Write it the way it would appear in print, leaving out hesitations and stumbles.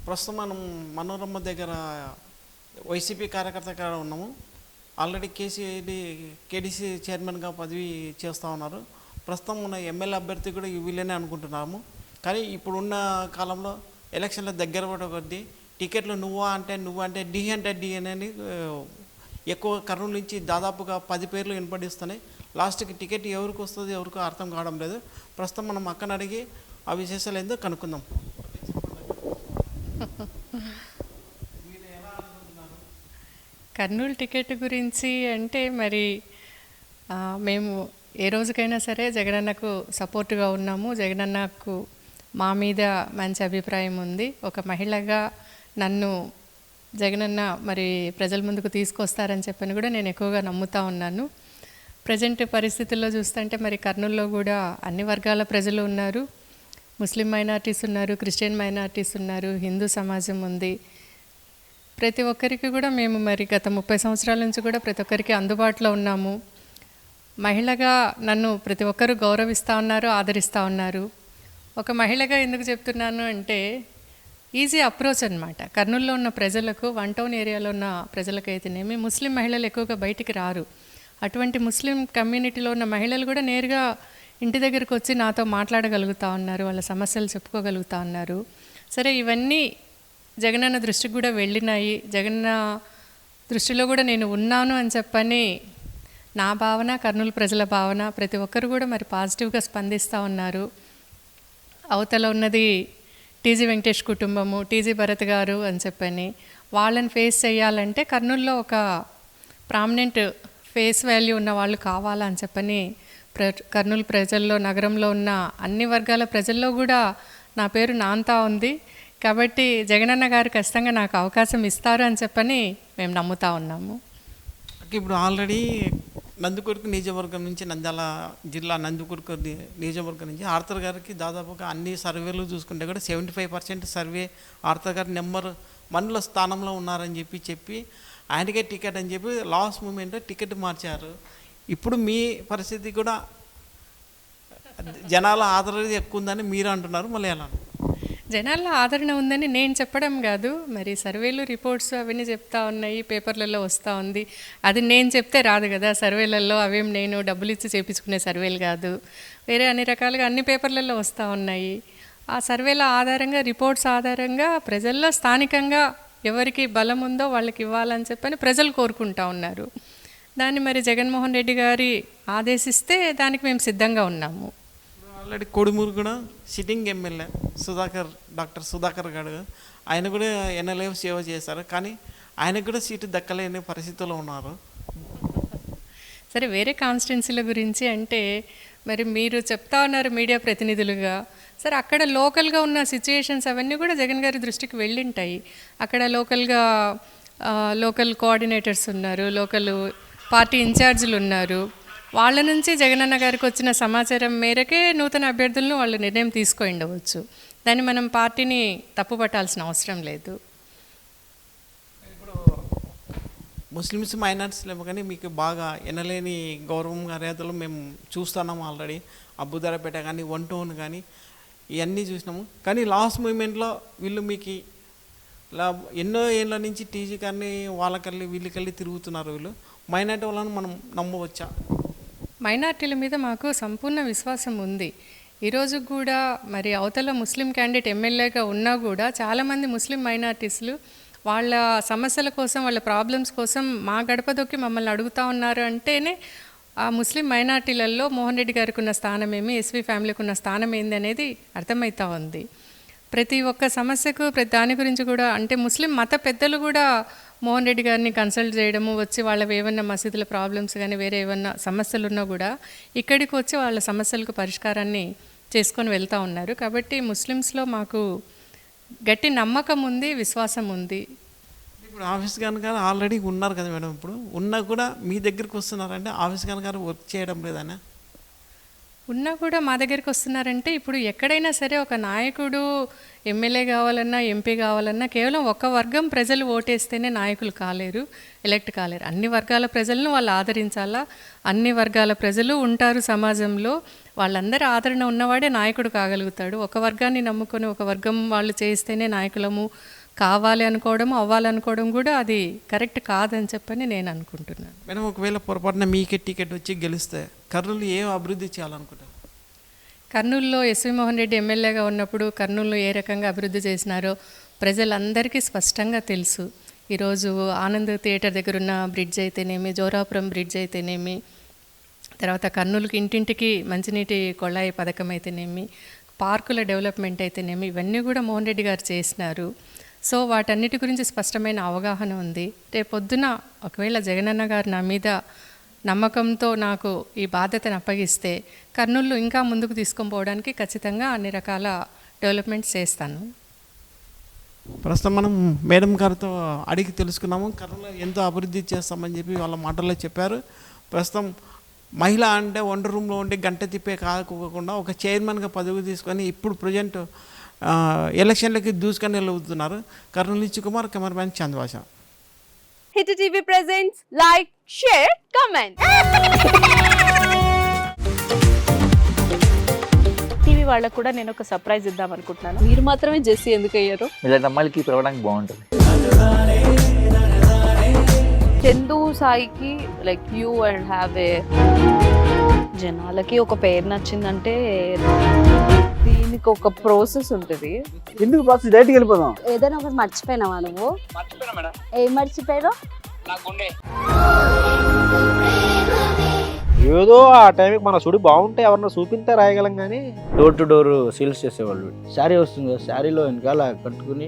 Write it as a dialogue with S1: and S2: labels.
S1: ప్రస్తుతం మనం మనోరమ దగ్గర వైసీపీ కార్యకర్తగా ఉన్నాము. ఆల్రెడీ కేడీసీ చైర్మన్గా పదవి చేస్తూ ఉన్నారు. ప్రస్తుతం ఉన్న ఎమ్మెల్యే అభ్యర్థి కూడా వీళ్ళనే అనుకుంటున్నాము. కానీ ఇప్పుడున్న కాలంలో ఎలక్షన్ల దగ్గర పడే కొద్దీ టికెట్లు నువ్వు అంటే డి అని ఎక్కువ కర్నూలు నుంచి దాదాపుగా 10 పేర్లు వినపడిస్తున్నాయి. లాస్ట్కి టికెట్ ఎవరికి వస్తుంది ఎవరికో అర్థం కావడం లేదు. ప్రస్తుతం మనం అక్కని అడిగి ఆ విశేషాలు ఏందో కనుక్కుందాం.
S2: కర్నూలు టికెట్ గురించి అంటే మరి మేము ఏ రోజుకైనా సరే జగనన్నకు సపోర్టుగా ఉన్నాము. జగనన్నకు మా మీద మంచి అభిప్రాయం ఉంది. ఒక మహిళగా నన్ను జగనన్న మరి ప్రజల ముందుకు తీసుకొస్తారని చెప్పని కూడా నేను ఎక్కువగా నమ్ముతా ఉన్నాను. ప్రజెంట్ పరిస్థితుల్లో చూస్తుంటే మరి కర్నూలులో కూడా అన్ని వర్గాల ప్రజలు ఉన్నారు. ముస్లిం మైనారిటీస్ ఉన్నారు, క్రిస్టియన్ మైనారిటీస్ ఉన్నారు, హిందూ సమాజం ఉంది. ప్రతి ఒక్కరికి కూడా మేము మరి గత 30 సంవత్సరాల నుంచి కూడా ప్రతి ఒక్కరికి అందుబాటులో ఉన్నాము. మహిళగా నన్ను ప్రతి ఒక్కరూ గౌరవిస్తూ ఉన్నారు, ఆదరిస్తూ ఉన్నారు. ఒక మహిళగా ఎందుకు చెప్తున్నాను అంటే ఈజీ అప్రోచ్ అనమాట. కర్నూలులో ఉన్న ప్రజలకు, 1 టౌన్ ఏరియాలో ఉన్న ప్రజలకైతేనేమి ముస్లిం మహిళలు ఎక్కువగా బయటికి రారు. అటువంటి ముస్లిం కమ్యూనిటీలో ఉన్న మహిళలు కూడా నేరుగా ఇంటి దగ్గరికి వచ్చి నాతో మాట్లాడగలుగుతూ ఉన్నారు, వాళ్ళ సమస్యలు చెప్పుకోగలుగుతూ ఉన్నారు. సరే, ఇవన్నీ జగనన్న దృష్టికి కూడా వెళ్ళినాయి. జగనన్న దృష్టిలో కూడా నేను ఉన్నాను అని చెప్పని నా భావన, కర్నూలు ప్రజల భావన. ప్రతి ఒక్కరు కూడా మరి పాజిటివ్గా స్పందిస్తూ ఉన్నారు. అవతల ఉన్నది టీజీ వెంకటేష్ కుటుంబము, టీజీ భరత్ గారు అని చెప్పని వాళ్ళని ఫేస్ చేయాలంటే కర్నూలులో ఒక ప్రామినెంట్ ఫేస్ వాల్యూ ఉన్న వాళ్ళు కావాలని చెప్పని కర్నూలు ప్రజల్లో, నగరంలో ఉన్న అన్ని వర్గాల ప్రజల్లో కూడా నా పేరు నాంతా ఉంది. కాబట్టి జగనన్న గారు ఖచ్చితంగా నాకు అవకాశం ఇస్తారు అని చెప్పని మేము నమ్ముతా ఉన్నాము.
S1: ఇప్పుడు ఆల్రెడీ నందికొట్కూరు నియోజకవర్గం నుంచి, నంద్యాల జిల్లా నందికొట్కూరు నియోజకవర్గం నుంచి ఆర్థర్ గారికి దాదాపుగా అన్ని సర్వేలు చూసుకుంటే కూడా 75% సర్వే ఆర్థర్ గారు నెంబర్ 1లో స్థానంలో ఉన్నారని చెప్పి ఆయనకే టికెట్ అని చెప్పి లాస్ట్ మూమెంట్లో టికెట్ మార్చారు. ఇప్పుడు మీ పరిస్థితి కూడా జనాల ఆదరణ ఎక్కువ ఉందని మీరు అంటున్నారు. మళ్ళీ ఎలా?
S2: జనాల్లో ఆదరణ ఉందని నేను చెప్పడం కాదు, మరి సర్వేలు, రిపోర్ట్స్ అవన్నీ చెప్తా ఉన్నాయి, పేపర్లలో వస్తూ ఉంది. అది నేను చెప్తే రాదు కదా సర్వేలలో. అవేం నేను డబ్బులు ఇచ్చి చేయించుకునే సర్వేలు కాదు, వేరే అన్ని రకాలుగా అన్ని పేపర్లలో వస్తూ ఉన్నాయి. ఆ సర్వేల ఆధారంగా, రిపోర్ట్స్ ఆధారంగా ప్రజల్లో స్థానికంగా ఎవరికి బలం ఉందో వాళ్ళకి ఇవ్వాలని చెప్పని ప్రజలు కోరుకుంటా ఉన్నారు. దాన్ని మరి జగన్మోహన్ రెడ్డి గారి ఆదేశిస్తే దానికి మేము సిద్ధంగా ఉన్నాము.
S1: ఆల్రెడీ కొడుమూరు కూడా సిట్టింగ్ ఎమ్మెల్యే డాక్టర్ సుధాకర్ గారు, ఆయన కూడా ఎన్ఎల్ఏ సేవ చేశారు. కానీ ఆయనకు కూడా సీటు దక్కలేని పరిస్థితుల్లో ఉన్నారు.
S2: సరే, వేరే కాన్స్టిట్యున్సీల గురించి అంటే మరి మీరు చెప్తా ఉన్నారు మీడియా ప్రతినిధులుగా. సరే, అక్కడ లోకల్గా ఉన్న సిచ్యుయేషన్స్ అవన్నీ కూడా జగన్ గారి దృష్టికి వెళ్ళింటాయి. అక్కడ లోకల్ కోఆర్డినేటర్స్ ఉన్నారు, లోకల్ పార్టీ ఇన్ఛార్జీలు ఉన్నారు. వాళ్ళ నుంచి జగనన్న గారికి వచ్చిన సమాచారం మేరకే నూతన అభ్యర్థులను వాళ్ళు నిర్ణయం తీసుకొని ఉండవచ్చు. దాన్ని మనం పార్టీని తప్పుపట్టాల్సిన అవసరం లేదు.
S1: ఇప్పుడు ముస్లిమ్స్ మైనారిటీస్లేమో కానీ మీకు బాగా ఎనలేని గౌరవం మర్యాదలు మేము చూస్తున్నాము. ఆల్రెడీ అబ్బుదారపేట కానీ, 1 టౌన్ కానీ ఇవన్నీ చూసినాము. కానీ లాస్ట్ మూమెంట్లో వీళ్ళు మీకు ఎన్నో ఏళ్ళ నుంచి టీజీ కానీ వాళ్ళకెళ్ళి వీళ్ళకెళ్ళి తిరుగుతున్నారు. వీళ్ళు మైనార్టీ వాళ్ళని మనం నమ్మవచ్చా?
S2: మైనార్టీల మీద మాకు సంపూర్ణ విశ్వాసం ఉంది. ఈరోజు కూడా మరి అవతల ముస్లిం క్యాండిడేట్ ఎమ్మెల్యేగా ఉన్నా కూడా చాలామంది ముస్లిం మైనార్టీస్లు వాళ్ళ సమస్యల కోసం, వాళ్ళ ప్రాబ్లమ్స్ కోసం మా గడప దొక్కి మమ్మల్ని అడుగుతూ ఉన్నారు. అంటేనే ఆ ముస్లిం మైనార్టీలలో మోహన్ రెడ్డి గారికి ఉన్న స్థానం ఏమి, ఎస్వి ఫ్యామిలీకి ఉన్న స్థానం ఏంది అనేది అర్థమవుతూ ఉంది. ప్రతి ఒక్క సమస్యకు, ప్రతి దాని గురించి కూడా అంటే ముస్లిం మత పెద్దలు కూడా మోహన్ రెడ్డి గారిని కన్సల్ట్ చేయడము, వచ్చి వాళ్ళవి ఏమన్నా మసీదుల ప్రాబ్లమ్స్ కానీ వేరే ఏమన్నా సమస్యలు ఉన్నా కూడా ఇక్కడికి వచ్చి వాళ్ళ సమస్యలకు పరిష్కారాన్ని చేసుకొని వెళ్తూ ఉన్నారు. కాబట్టి ముస్లిమ్స్లో మాకు గట్టి నమ్మకం ఉంది, విశ్వాసం ఉంది.
S1: ఇప్పుడు ఆఫీస్ గారు ఆల్రెడీ ఉన్నారు కదా మేడం, ఇప్పుడు ఉన్నా కూడా మీ దగ్గరికి వస్తున్నారంటే ఆఫీస్ గారు వర్క్ చేయడం లేదనే?
S2: ఉన్నా కూడా మా దగ్గరికి వస్తున్నారంటే ఇప్పుడు ఎక్కడైనా సరే ఒక నాయకుడు ఎమ్మెల్యే కావాలన్నా ఎంపీ కావాలన్నా కేవలం ఒక వర్గం ప్రజలు ఓటేస్తేనే నాయకులు కాలేరు, ఎలక్ట్ కాలేరు. అన్ని వర్గాల ప్రజలను వాళ్ళు ఆదరించాలా. అన్ని వర్గాల ప్రజలు ఉంటారు సమాజంలో, వాళ్ళందరూ ఆదరణ ఉన్నవాడే నాయకుడు కాగలుగుతాడు. ఒక వర్గాన్ని నమ్ముకొని ఒక వర్గం వాళ్ళు చేస్తేనే నాయకులము కావాలి అనుకోవడం, అవ్వాలనుకోవడం కూడా అది కరెక్ట్ కాదని చెప్పని నేను అనుకుంటున్నాను.
S1: మేడం, ఒకవేళ పొరపాటున మీకే టికెట్ వచ్చి గెలిస్తే కర్నూలు ఏం అభివృద్ధి చేయాలనుకుంటారు?
S2: కర్నూలులో ఎస్వి మోహన్ రెడ్డి ఎమ్మెల్యేగా ఉన్నప్పుడు కర్నూలులో ఏ రకంగా అభివృద్ధి చేసినారో ప్రజలందరికీ స్పష్టంగా తెలుసు. ఈరోజు ఆనంద్ థియేటర్ దగ్గర ఉన్న బ్రిడ్జ్ అయితేనేమి, జోరాపురం బ్రిడ్జ్ అయితేనేమి, తర్వాత కర్నూలుకి ఇంటింటికి మంచినీటి కొళాయి పథకం అయితేనేమి, పార్కుల డెవలప్మెంట్ అయితేనేమి, ఇవన్నీ కూడా మోహన్ రెడ్డి గారు చేసినారు. సో వాటన్నిటి గురించి స్పష్టమైన అవగాహన ఉంది. రేపొద్దున ఒకవేళ జగనన్న గారు నా మీద నమ్మకంతో నాకు ఈ బాధ్యతను అప్పగిస్తే కర్నూలు ఇంకా ముందుకు తీసుకొని పోవడానికి ఖచ్చితంగా అన్ని రకాల డెవలప్మెంట్స్ చేస్తాను.
S1: ప్రస్తుతం మనం మేడం గారితో అడిగి తెలుసుకున్నాము. కర్నూలు ఎంతో అభివృద్ధి చేస్తామని చెప్పి వాళ్ళ మాటల్లో చెప్పారు. ప్రస్తుతం మహిళ అంటే వంట రూమ్లో ఉండి గంట తిప్పే కాకుండా ఒక చైర్మన్గా పదవి తీసుకొని ఇప్పుడు ప్రజెంట్ ఎలక్షన్లకి దూసుకొని వెళ్తున్నారు. కర్నూలు నుంచి Kumar, cameraman Chandravasa.
S3: Hit TV presents like, share, comment. TV వాళ్ళకు కూడా నేను ఒక సర్ప్రైజ్ ఇద్దాం అనుకుంటున్నాను. మీరు మాత్రమే జెస్సీ ఎందుకు అయ్యారు?
S4: ఇలాంటి అమ్మాయిలకి పిలవడానికి బాగుంటుంది.
S3: చందు సాయికి like you and have a జనాలకి ఒక పేరు నచ్చిందంటే దీనికి ఒక ప్రాసెస్ ఉంటుంది.
S5: ఎందుకు బాక్స్ డైరెక్ట్కి వెళ్ళిపోదాం.
S6: ఏదైనా ఒకటి మర్చిపోయినావా నువ్వు? ఏం మర్చిపోయావు?
S5: ఏదో ఆ టైంకి మన సుడి బాగుంటే ఎవరన్నా చూపిస్తే రాయగలం కానీ డోర్ టు డోర్ సేల్స్ చేసేవాళ్ళు. శారీ వస్తుంది, శారీలో వెనకాల కట్టుకుని